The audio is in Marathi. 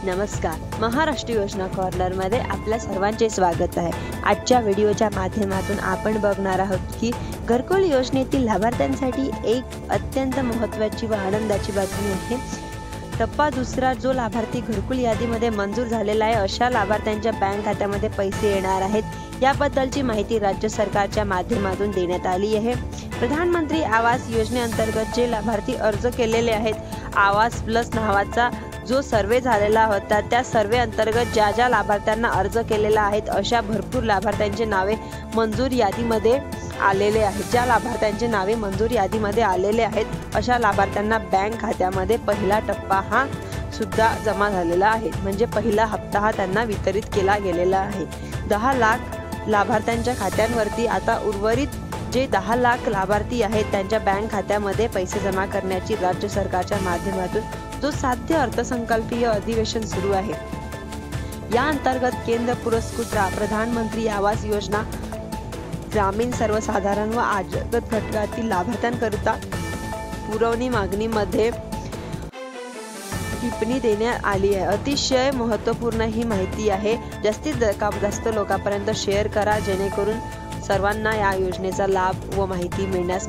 नमस्कार, महाराष्ट्र योजना कॉर्नरमध्ये आपल्या सर्वांचे स्वागत आहे। आजच्या व्हिडिओच्या माध्यमातून आपण बघणार आहोत की घरकुल योजनेतील लाभार्थ्यांसाठी एक अत्यंत महत्त्वाची व आनंदाची बातमी आहे। टप्पा दुसरा जो लाभार्थी घरकुल यादीमध्ये मंजूर झालेला आहे अशा लाभार्थ्यांच्या बँक खात्यामध्ये पैसे येणार आहेत। याबद्दलची माहिती राज्य सरकारच्या माध्यमातून देण्यात आली आहे। प्रधानमंत्री आवास योजनेअंतर्गत जे लाभार्थी अर्ज केलेले आहेत, आवास प्लस नावाचा जो सर्वे झालेला होता, त्या सर्वे अंतर्गत ज्या लाभार्थ्यांना अर्ज केलेला आहेत अशा भरपूर लाभार्थ्यांचे नावे मंजूर यादीमध्ये आलेले आहेत। ज्या लाभार्थ्यांचे नावे मंजूर यादीमध्ये आलेले आहेत अशा लाभार्थ्यांना बँक खात्यामध्ये पहिला टप्पा हा सुद्धा जमा झालेला आहे, म्हणजे पहिला हप्ता हा त्यांना वितरित केला गेलेला आहे। 10 लाख लाभार्थ्यांच्या खात्यांवरती आता उर्वरित जे 10 लाख लाभार्थी आहेत त्यांच्या बँक खात्यामध्ये पैसे जमा करण्याची राज्य सरकारच्या माध्यमातून जो साध्य अर्थसंकल्पीय अधिवेशन सुरू आहे। या अंतर्गत केंद्र पुरस्कृत प्रधानमंत्री आवास योजना ग्रामीण सर्वसाधारण व आजगत घटकातील लाभार्थ्यांकरिता पुरवणी मागणीमध्ये टिप्पणी देण्यात आली आहे। अतिशय महत्त्वपूर्ण ही माहिती आहे। जास्तीत जास्त लोकांपर्यंत शेअर करा जेणेकरून सर्वांना या योजनेचा लाभ व माहिती मिळण्यास